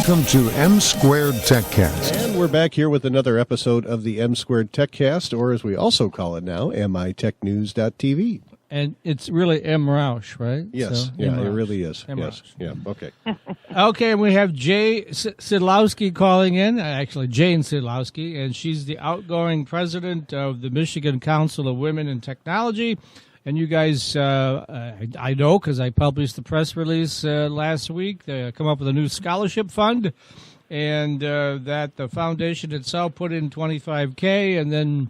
Welcome to M Squared TechCast. And we're back here with another episode of the M Squared TechCast, or as we also call it now, MITechNews.TV. And it's really M. Roush, right? Yes, So, yeah, M. it Roush. really is. M. Yes, Roush. yeah, okay. Okay, and we have Sydlowski calling in, actually Jane Sydlowski, and she's the outgoing president of the Michigan Council of Women in Technology. And you guys, I know because I published the press release last week, they come up with a new scholarship fund, and that the foundation itself put in $25K, and then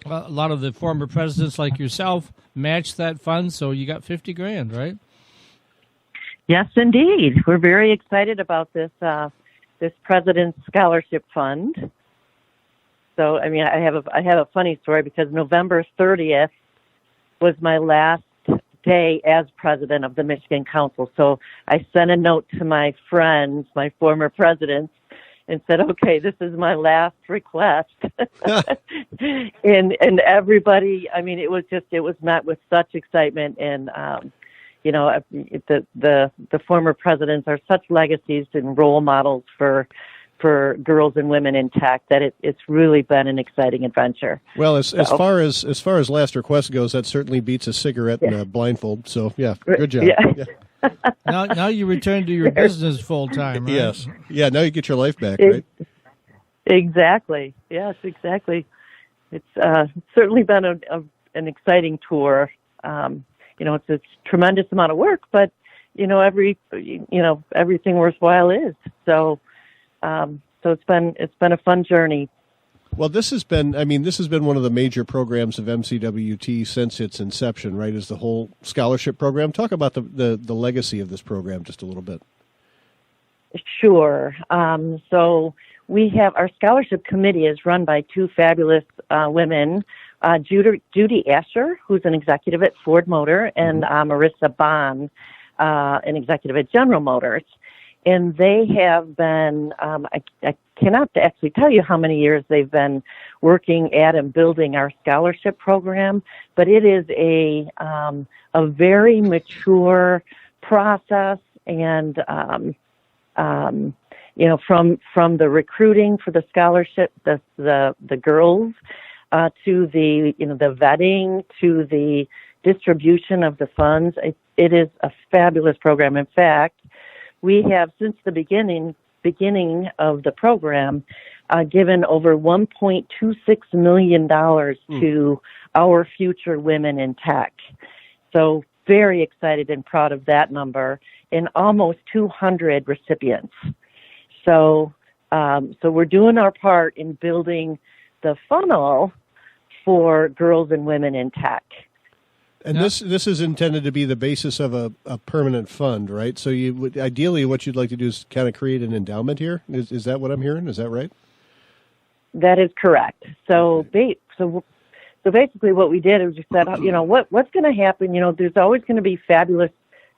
a lot of the former presidents like yourself matched that fund, so you got $50,000, right? Yes, indeed. We're very excited about this this President's Scholarship Fund. So, I mean, I have a funny story because November 30th was my last day as president of the Michigan Council. So I sent a note to my friends, my former presidents, and said, "Okay, this is my last request." and everybody, I mean, it was met with such excitement, and you know, the former presidents are such legacies and role models for girls and women in tech that it's really been an exciting adventure. Well, as far as last request goes, that certainly beats a cigarette and a blindfold. So yeah, good job. Yeah. Now you return to your business full time, right? Yes, yeah. Now you get your life back, right? Exactly. Yes, exactly. It's certainly been an exciting tour. You know, it's a tremendous amount of work, but you know, everything worthwhile is. So it's been a fun journey. Well, this has been one of the major programs of MCWT since its inception, right? Is the whole scholarship program. Talk about the legacy of this program just a little bit. Sure. So we have our scholarship committee is run by two fabulous women, Judy Asher, who's an executive at Ford Motor, and Marissa Bond, an executive at General Motors. And they have been, I cannot actually tell you how many years they've been working at and building our scholarship program, but it is a very mature process, and you know, from the recruiting for the scholarship, the girls, to the vetting, to the distribution of the funds. It is a fabulous program. In fact, we have, since the beginning of the program, given over $1.26 million to our future women in tech. So very excited and proud of that number, and almost 200 recipients. So we're doing our part in building the funnel for girls and women in tech. And this is intended to be the basis of a permanent fund, right? So you would ideally, what you'd like to do is kind of create an endowment here. Is that what I'm hearing? Is that right? That is correct. So so basically, what we did is we said, you know, what's going to happen? You know, there's always going to be fabulous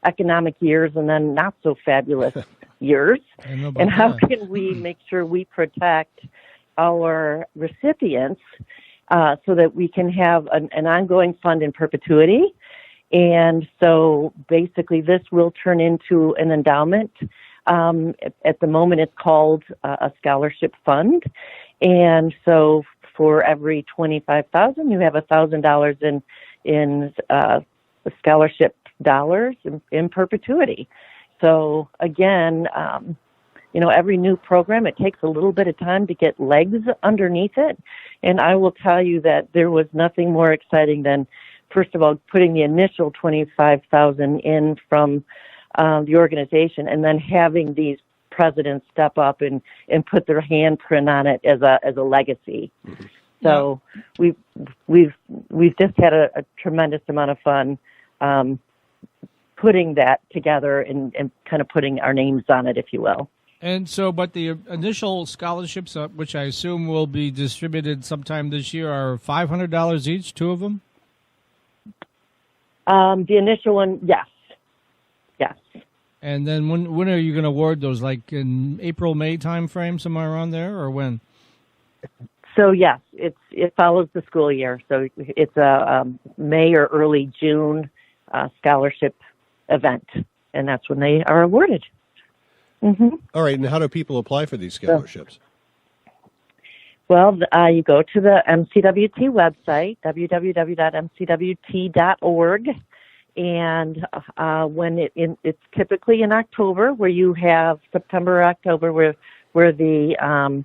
economic years and then not so fabulous years. And how can we make sure we protect our recipients? So that we can have an ongoing fund in perpetuity. And so basically this will turn into an endowment. At the moment it's called a scholarship fund. And so for every $25,000, you have $1,000 in scholarship dollars in perpetuity. So again, you know, every new program, it takes a little bit of time to get legs underneath it. And I will tell you that there was nothing more exciting than, first of all, putting the initial $25,000 in from the organization, and then having these presidents step up and put their handprint on it as a legacy. So we've just had a tremendous amount of fun putting that together and kind of putting our names on it, if you will. And so, but the initial scholarships, which I assume will be distributed sometime this year, are $500 each, two of them? The initial one, yes. Yes. And then when are you going to award those? Like in April, May time frame, somewhere around there, or when? So yes, it follows the school year. So it's a May or early June scholarship event, and that's when they are awarded. Mm-hmm. All right, and how do people apply for these scholarships? Well, you go to the MCWT website, www.mcwt.org, and when it's typically in October, where you have September or October, where the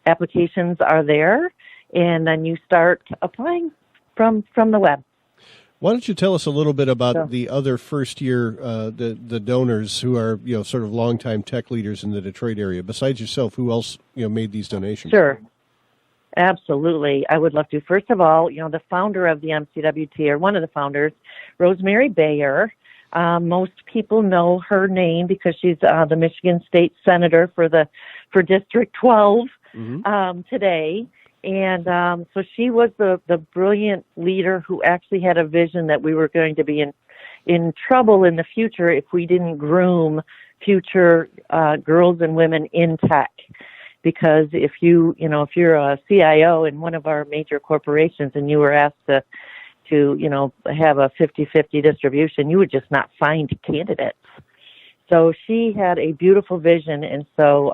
applications are there, and then you start applying from the web. Why don't you tell us a little bit about the other first-year the donors who are sort of longtime tech leaders in the Detroit area? Besides yourself, who else made these donations? Sure. Absolutely. I would love to. First of all, the founder of the MCWT, or one of the founders, Rosemary Bayer. Most people know her name because she's the Michigan State Senator for District 12 today. And so she was the brilliant leader who actually had a vision that we were going to be in trouble in the future if we didn't groom future girls and women in tech. Because if you're a CIO in one of our major corporations and you were asked to have a 50-50 distribution, you would just not find candidates. So she had a beautiful vision, and so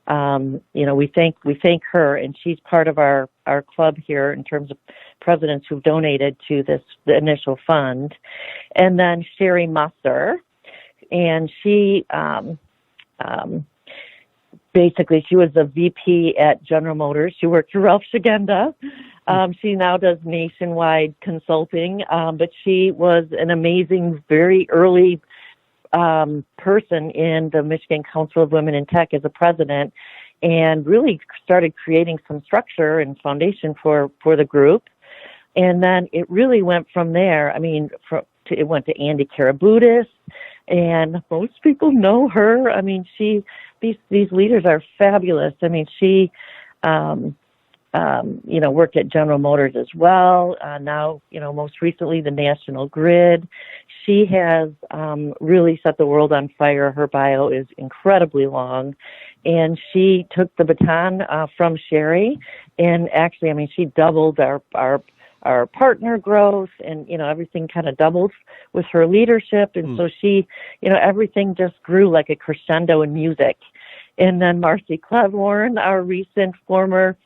we thank her, and she's part of our club here in terms of presidents who've donated to the initial fund. And then Sherry Musser, and she basically, she was the VP at General Motors. She worked for Ralph Shagenda. She now does nationwide consulting, but she was an amazing, very early person in the Michigan Council of Women in Tech as a president, and really started creating some structure and foundation for the group. And then it really went from there. I mean, it went to Andy Karabutis, and most people know her. I mean, these leaders are fabulous. I mean, she, worked at General Motors as well. Now, most recently the National Grid. She has really set the world on fire. Her bio is incredibly long, and she took the baton from Sherry, and actually, I mean, she doubled our partner growth, and everything kind of doubled with her leadership, and so she, everything just grew like a crescendo in music. And then Marcy Clevorn, our recent former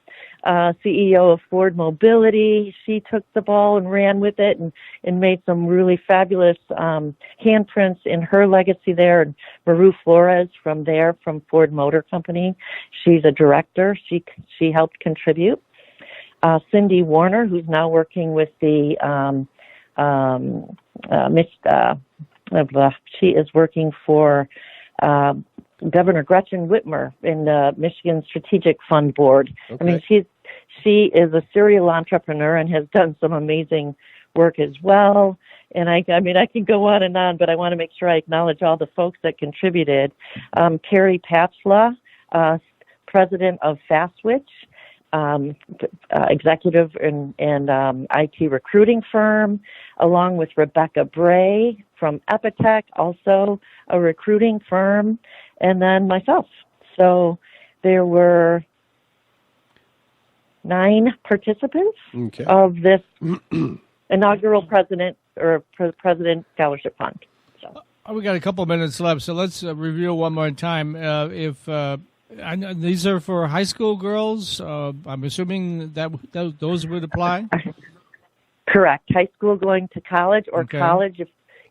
CEO of Ford Mobility, she took the ball and ran with it and made some really fabulous handprints in her legacy there. And Maru Flores from Ford Motor Company, she's a director. She helped contribute. Cindy Warner, who's now working with the she is working for Governor Gretchen Whitmer in the Michigan Strategic Fund Board. Okay. I mean, she is a serial entrepreneur and has done some amazing work as well. And I can go on, but I want to make sure I acknowledge all the folks that contributed. Carrie Patchla, president of FastSwitch, executive and IT recruiting firm, along with Rebecca Bray from Epitech, also a recruiting firm, and then myself. So there were 9 participants of this inaugural President Scholarship Fund. So. We got a couple minutes left, so let's review one more time. These are for high school girls. I'm assuming that those would apply? Correct. High school going to college, or college.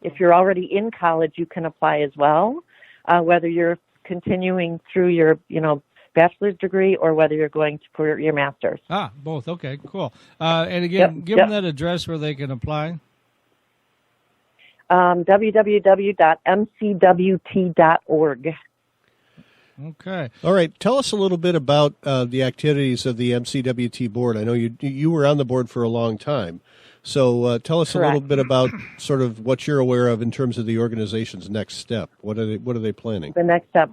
If you're already in college, you can apply as well, whether you're continuing through your bachelor's degree or whether you're going for your master's. Both. Okay, cool. And again, give them that address where they can apply. www.mcwt.org. Okay. All right. Tell us a little bit about the activities of the MCWT board. I know you were on the board for a long time. So tell us a little bit about sort of what you're aware of in terms of the organization's next step. What are they planning? The next step.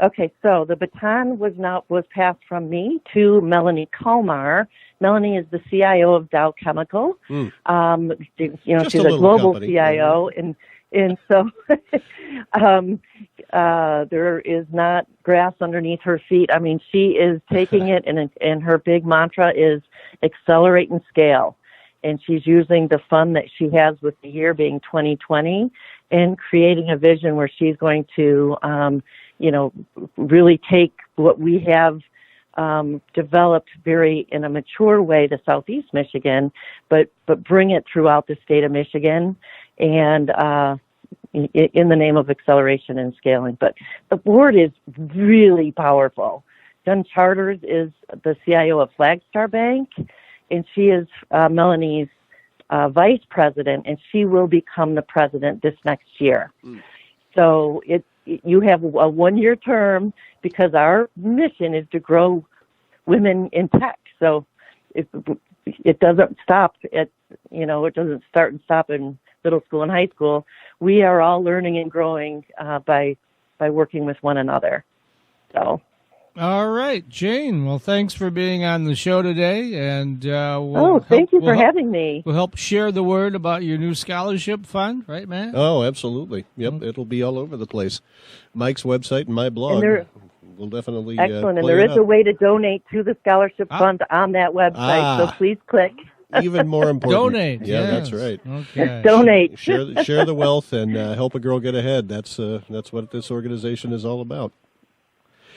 Okay, so the baton was passed from me to Melanie Kalmar. Melanie is the CIO of Dow Chemical. She's a global company. CIO, and so there is not grass underneath her feet. I mean, she is taking it, and her big mantra is accelerate and scale. And she's using the fund that she has with the year being 2020 and creating a vision where she's going to really take what we have developed in a mature way to Southeast Michigan, but bring it throughout the state of Michigan, and in the name of acceleration and scaling. But the board is really powerful. Jen Charters is the CIO of Flagstar Bank, and she is Melanie's vice president, and she will become the president this next year. So you have a 1-year term, because our mission is to grow women in tech. So it doesn't stop at, it doesn't start and stop in middle school and high school. We are all learning and growing by working with one another. So. All right, Jane. Well, thanks for being on the show today, and thank you for having me. We'll help share the word about your new scholarship fund, right, Matt? Oh, absolutely. Yep, It'll be all over the place. Mike's website and my blog will definitely excellent. And play there it is a up. way to donate to the scholarship fund on that website. So please click. Even more important. Donate. Yeah, yes. that's right. Okay. Donate. Share the wealth and help a girl get ahead. That's what this organization is all about.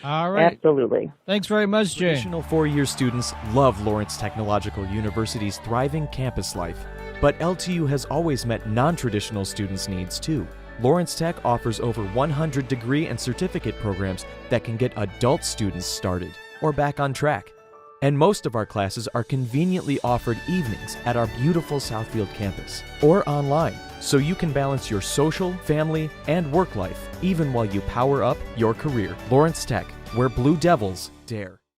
All right. Absolutely. Thanks very much, Jane. Traditional four-year students love Lawrence Technological University's thriving campus life, but LTU has always met non-traditional students' needs too. Lawrence Tech offers over 100 degree and certificate programs that can get adult students started or back on track. And most of our classes are conveniently offered evenings at our beautiful Southfield campus or online, so you can balance your social, family, and work life even while you power up your career. Lawrence Tech, where Blue Devils dare.